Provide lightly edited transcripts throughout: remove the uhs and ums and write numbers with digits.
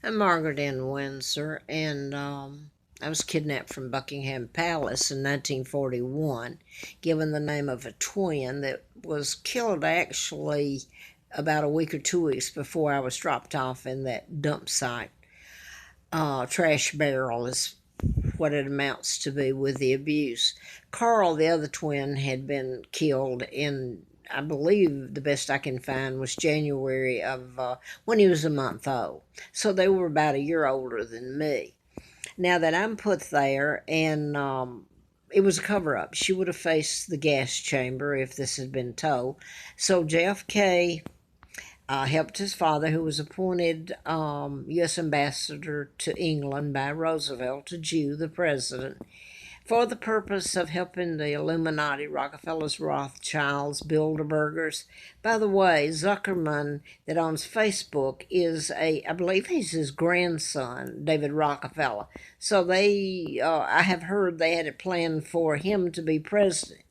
I'm Margaret in Windsor, and I was kidnapped from Buckingham Palace in 1941, given the name of a twin that was killed actually about a week or 2 weeks before I was dropped off in that dump site. Trash barrel is what it amounts to be with the abuse. Carl, the other twin, had been killed in, I believe, the best I can find was January of when he was a month old. So they were about a year older than me. Now that I'm put there, and it was a cover up. She would have faced the gas chamber if this had been told. So JFK helped his father, who was appointed U.S. ambassador to England by Roosevelt, to Jew, the president, for the purpose of helping the Illuminati, Rockefellers, Rothschilds, Bilderbergers. By the way, Zuckerman, that owns Facebook, I believe he's his grandson, David Rockefeller. So I have heard they had it planned for him to be president.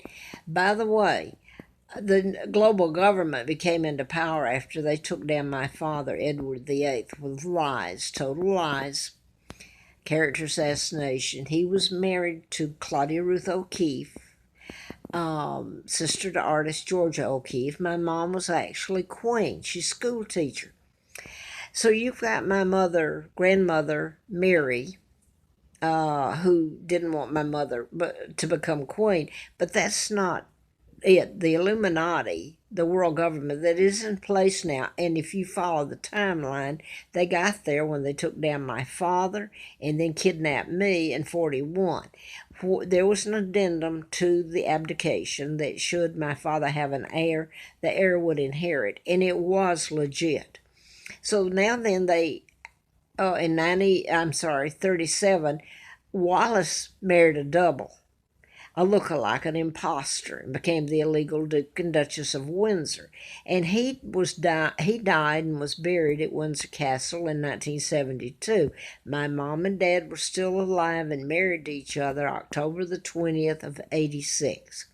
By the way, the global government became into power after they took down my father, Edward VIII, with lies, total lies, character assassination. He was married to Claudia Ruth O'Keefe, sister to artist Georgia O'Keefe. My mom was actually queen. She's a school teacher. So you've got my grandmother, Mary, who didn't want my mother to become queen. But that's not it. The Illuminati, the world government that is in place now, and if you follow the timeline, they got there when they took down my father and then kidnapped me in 41. There was an addendum to the abdication that should my father have an heir, the heir would inherit, and it was legit. So now then in 37, Wallace married a double, a look-alike, an impostor, and became the illegal Duke and Duchess of Windsor. And he died and was buried at Windsor Castle in 1972. My mom and dad were still alive and married to each other October the 20th of 86.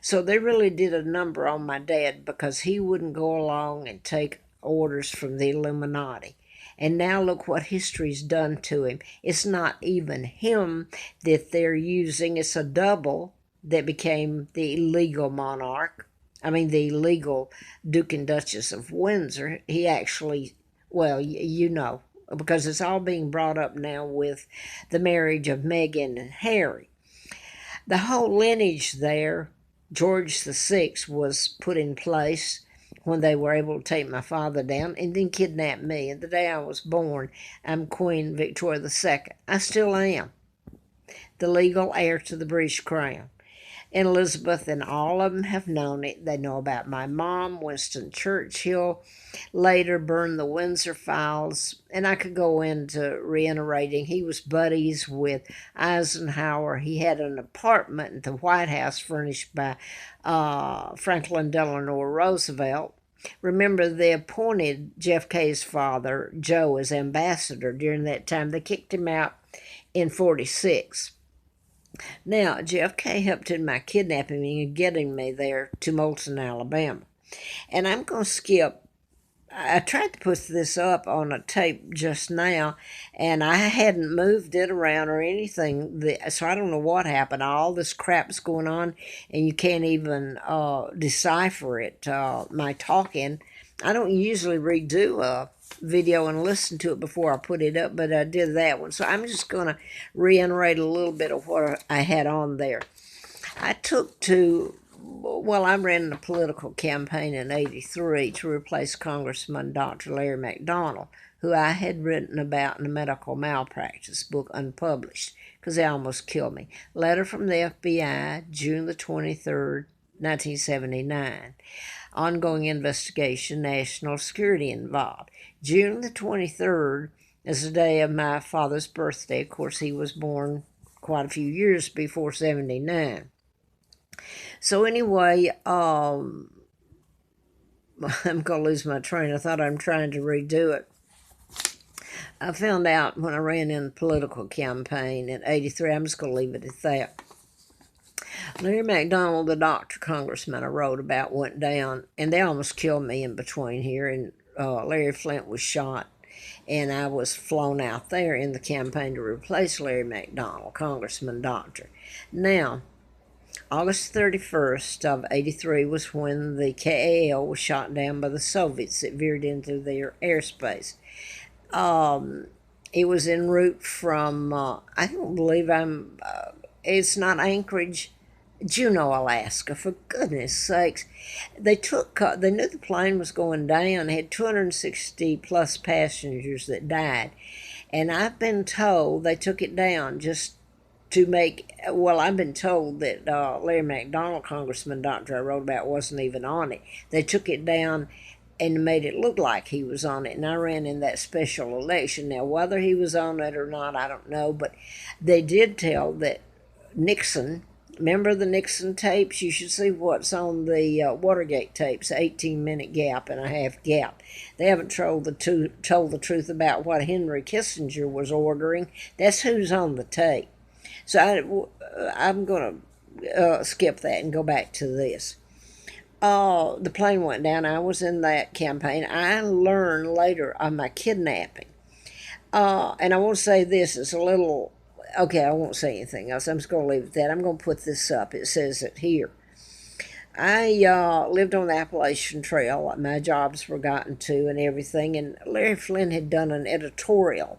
So they really did a number on my dad because he wouldn't go along and take orders from the Illuminati. And now look what history's done to him. It's not even him that they're using. It's a double that became the illegal monarch. I mean, the illegal Duke and Duchess of Windsor. He actually, well, you know, because it's all being brought up now with the marriage of Meghan and Harry. The whole lineage there, George VI was put in place when they were able to take my father down and then kidnap me. And the day I was born, I'm Queen Victoria II. I still am the legal heir to the British crown. And Elizabeth and all of them have known it. They know about my mom. Winston Churchill later burned the Windsor files. And I could go into reiterating. He was buddies with Eisenhower. He had an apartment at the White House furnished by Franklin Delano Roosevelt. Remember, they appointed JFK's father, Joe, as ambassador during that time. They kicked him out in 46. Now, JFK helped in my kidnapping me and getting me there to Moulton, Alabama. And I'm going to skip. I tried to put this up on a tape just now, and I hadn't moved it around or anything, so I don't know what happened. All this crap's going on, and you can't even decipher it. My talking, I don't usually redo a video and listen to it before I put it up, but I did that one. So I'm just going to reiterate a little bit of what I had on there. I ran a political campaign in 83 to replace Congressman Dr. Larry McDonald, who I had written about in a medical malpractice book, unpublished, because they almost killed me. Letter from the FBI, June the 23rd, 1979. Ongoing investigation, national security involved. June the 23rd is the day of my father's birthday. Of course, he was born quite a few years before 79. So anyway, I'm going to lose my train. I thought I'm trying to redo it. I found out when I ran in the political campaign in 83, I'm just going to leave it at that. Larry McDonald, the doctor congressman I wrote about, went down, and they almost killed me in between here, and Larry Flynt was shot. and I was flown out there in the campaign to replace Larry McDonald, Congressman Doctor. Now, August 31st of 83 was when the KAL was shot down by the Soviets that veered into their airspace. It was en route from, I don't believe it's not Anchorage, Juneau, Alaska, for goodness sakes. They knew the plane was going down, had 260 plus passengers that died. And I've been told they took it down just to make, well, I've been told that Larry McDonald, Congressman Doctor I wrote about, wasn't even on it. They took it down and made it look like he was on it, and I ran in that special election. Now, whether he was on it or not, I don't know, but they did tell that Nixon, remember the Nixon tapes? You should see what's on the Watergate tapes, 18-minute gap and a half gap. They haven't told the truth about what Henry Kissinger was ordering. That's who's on the tape. So I'm going to skip that and go back to this. The plane went down. I was in that campaign. I learned later of my kidnapping. And I want to say this is a little, okay, I won't say anything else. I'm just going to leave it at that. I'm going to put this up. It says it here. I lived on the Appalachian Trail. My jobs were gotten to and everything. And Larry Flynt had done an editorial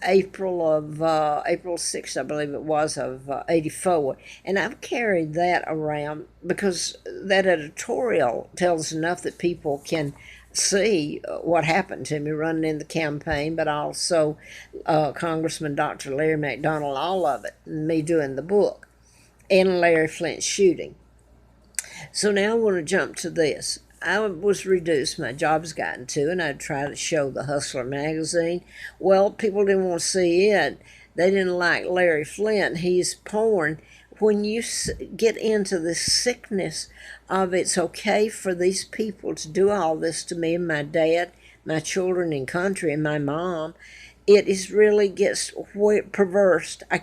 April 6th, I believe it was, of 84. And I've carried that around because that editorial tells enough that people can see what happened to me running in the campaign, but also Congressman Dr. Larry McDonald, all of it, and me doing the book, and Larry Flynt's shooting. So now I want to jump to this. I was reduced, my job's gotten to, and I'd try to show the Hustler magazine. Well, people didn't want to see it. They didn't like Larry Flynt. He's porn. When you get into this sickness of it's okay for these people to do all this to me and my dad, my children and country, and my mom, it is really gets perverse. I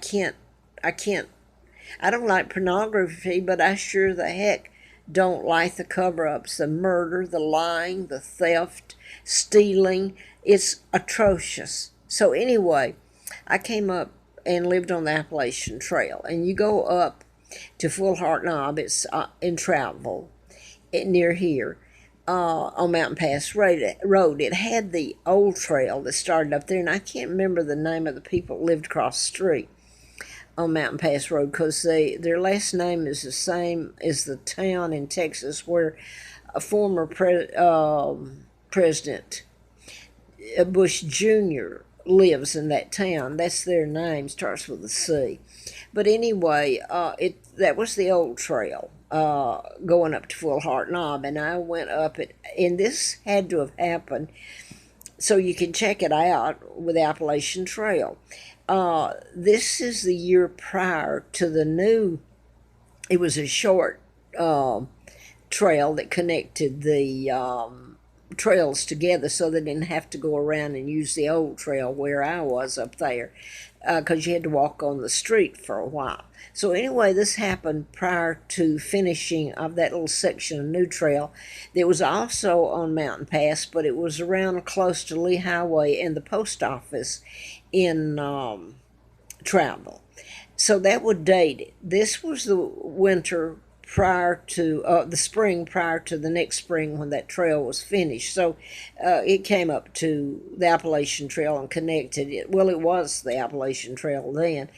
don't like pornography, but I sure the heck don't like the cover-ups, the murder, the lying, the theft, stealing. It's atrocious. So anyway, I came up and lived on the Appalachian Trail. And you go up to Full Heart Knob, it's in Trouttville, near here, on Mountain Pass Road. It had the old trail that started up there, and I can't remember the name of the people that lived across the street on Mountain Pass Road, because their last name is the same as the town in Texas where a former President Bush Jr. lives in that town. That's their name, starts with a C. But anyway, that was the old trail going up to Full Heart Knob, and I went up it, and this had to have happened, so you can check it out with the Appalachian Trail. This is the year prior to the new, it was a short trail that connected the trails together so they didn't have to go around and use the old trail where I was up there, because you had to walk on the street for a while. So anyway, this happened prior to finishing of that little section of new trail. It was also on Mountain Pass, but it was around close to Lee Highway and the post office in Trouttville. So that would date it. This was the winter prior to the spring prior to the next spring when that trail was finished. So it came up to the Appalachian Trail and connected it. Well, it was the Appalachian Trail then,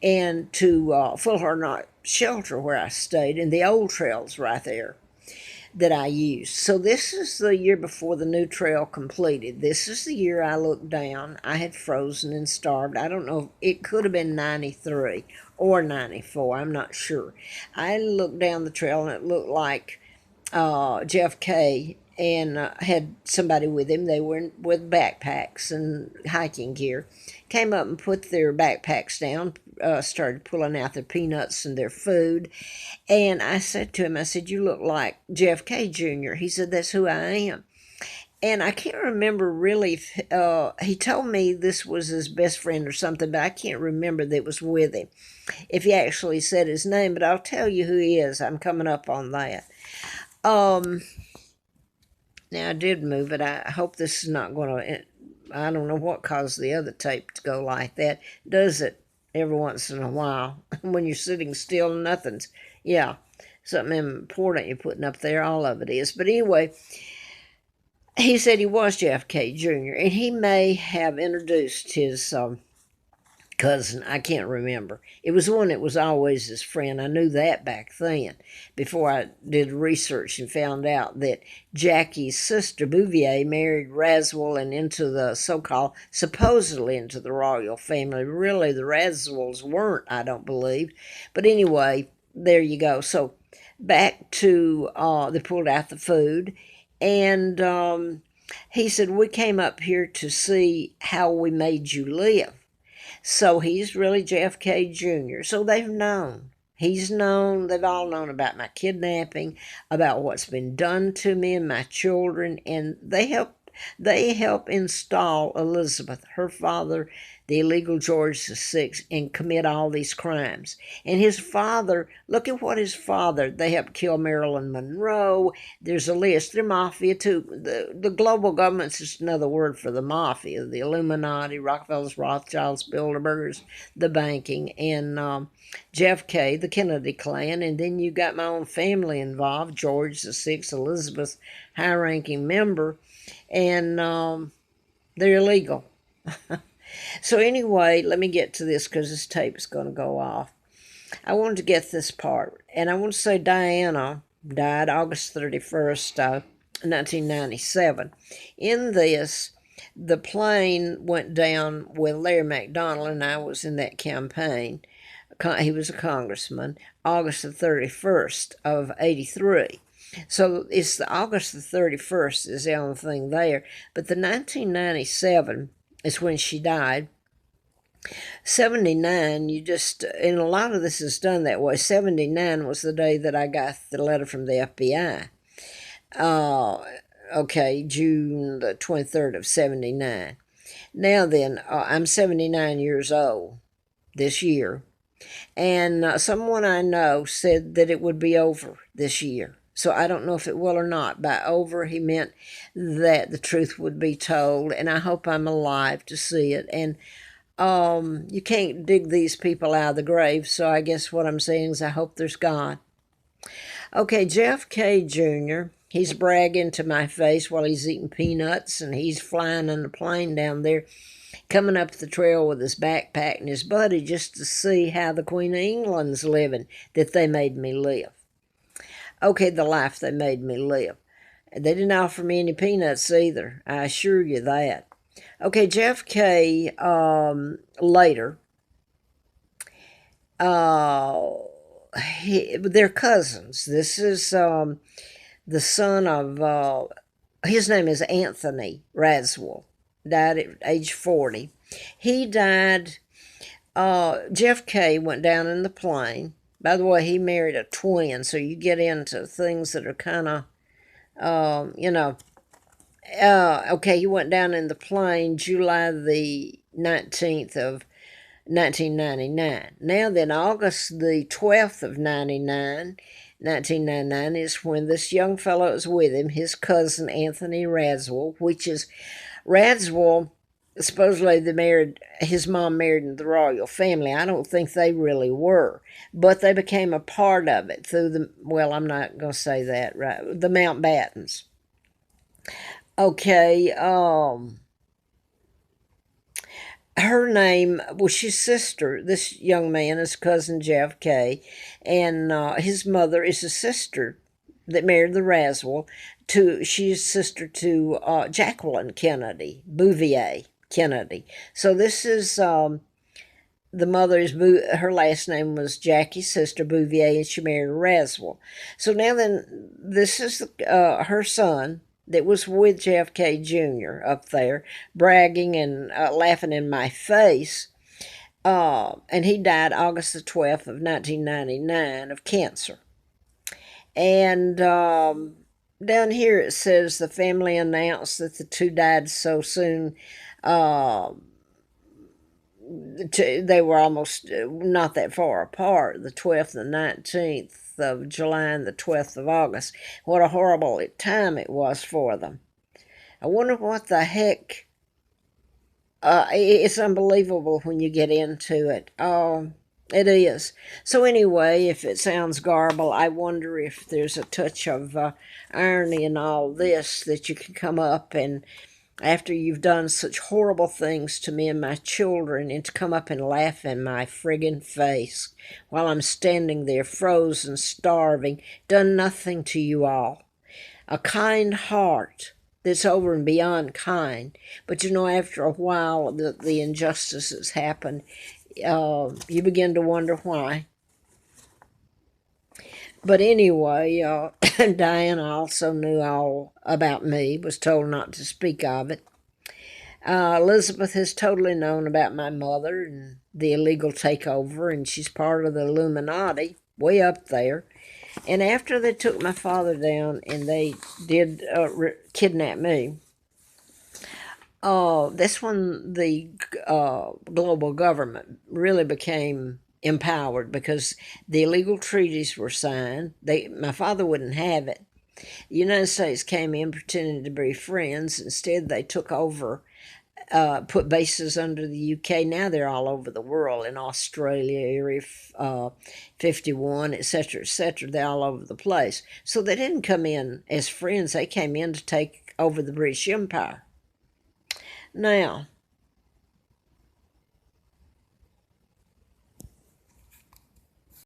and to Full Heart Knob Shelter where I stayed, and the old trail's right there that I used. So this is the year before the new trail completed. This is the year I looked down. I had frozen and starved. I don't know. It could have been 93 or 94. I'm not sure. I looked down the trail and it looked like JFK and had somebody with him. They were with backpacks and hiking gear. Came up and put their backpacks down, started pulling out their peanuts and their food. And I said to him, I said, "You look like JFK Jr." He said, "That's who I am." And I can't remember really if he told me this was his best friend or something, but I can't remember that it was with him, if he actually said his name. But I'll tell you who he is. I'm coming up on that. Now, I did move it. I hope this is not going to I don't know what caused the other tape to go like that. Does it every once in a while when you're sitting still and nothing's, yeah, something important you're putting up there. All of it is. But anyway, he said he was JFK Jr., and he may have introduced his cousin. I can't remember. It was one that was always his friend. I knew that back then before I did research and found out that Jackie's sister, Bouvier, married Raswell and into the so-called, supposedly into the royal family. Really, the Raswells weren't, I don't believe. But anyway, there you go. So back to, they pulled out the food, and he said, we came up here to see how we made you live. So he's really JFK Jr. So they've known. He's known, they've all known about my kidnapping, about what's been done to me and my children, and they help install Elizabeth, her father, the illegal George VI, and commit all these crimes. And his father, look at what his father, they helped kill Marilyn Monroe. There's a list. They're mafia too. The global government's just another word for the mafia, the Illuminati, Rockefellers, Rothschilds, Bilderbergers, the banking, and JFK, the Kennedy clan, and then you got my own family involved, George VI, Elizabeth's high-ranking member, and they're illegal. So anyway, let me get to this because this tape is going to go off. I wanted to get this part, and I want to say Diana died August 31st, 1997. In this, the plane went down with Larry McDonald, and I was in that campaign. He was a congressman, August the 31st of 83. So it's the August the 31st is the only thing there. But the 1997 is when she died. 79, and a lot of this is done that way. 79 was the day that I got the letter from the FBI. Okay, June the 23rd of 79. Now then, I'm 79 years old this year. And someone I know said that it would be over this year. So I don't know if it will or not. By over, he meant that the truth would be told, and I hope I'm alive to see it. And you can't dig these people out of the grave, so I guess what I'm saying is I hope there's God. Okay, JFK Jr., he's bragging to my face while he's eating peanuts, and he's flying in the plane down there, coming up the trail with his backpack and his buddy just to see how the Queen of England's living, that they made me live. Okay, the life they made me live. They didn't offer me any peanuts either, I assure you that. Okay, JFK, later, they're cousins. This is the son of, his name is Anthony Raswell, died at age 40. He died, JFK went down in the plane. By the way, he married a twin, so you get into things that are kind of, okay, he went down in the plane July the 19th of 1999. Now then, August the 12th of 1999 is when this young fellow is with him, his cousin Anthony Raswell, which is Raswell. Supposedly his mom married into the royal family. I don't think they really were, but they became a part of it through I'm not going to say that, right? The Mountbattens. Okay, her name was his sister. This young man is cousin JFK, and his mother is a sister that married the Raswell. She's sister to Jacqueline Kennedy, Bouvier Kennedy. So this is the mother's, her last name was Jackie's sister, Bouvier, and she married Raswell. So now then, this is her son that was with JFK Jr. up there, bragging and laughing in my face. And he died August the 12th of 1999 of cancer. And down here it says the family announced that the two died so soon. They were almost not that far apart, the 12th and 19th of July and the 12th of August. What a horrible time it was for them. I wonder what the heck It's unbelievable when you get into it. It is. So anyway, if it sounds garble, I wonder if there's a touch of irony in all this, that you can come up and, after you've done such horrible things to me and my children, and to come up and laugh in my friggin' face while I'm standing there frozen, starving, done nothing to you all. A kind heart that's over and beyond kind. But you know, after a while, the injustices happen. You begin to wonder why. But anyway, Diana also knew all about me, was told not to speak of it. Elizabeth has totally known about my mother and the illegal takeover, and she's part of the Illuminati, way up there. And after they took my father down and they did kidnap me, that's when the global government really became empowered, because the illegal treaties were signed. My father wouldn't have it. The United States came in pretending to be friends. Instead, they took over, put bases under the UK. Now they're all over the world, in Australia, Area 51, etc., etc. They're all over the place. So they didn't come in as friends. They came in to take over the British Empire. Now,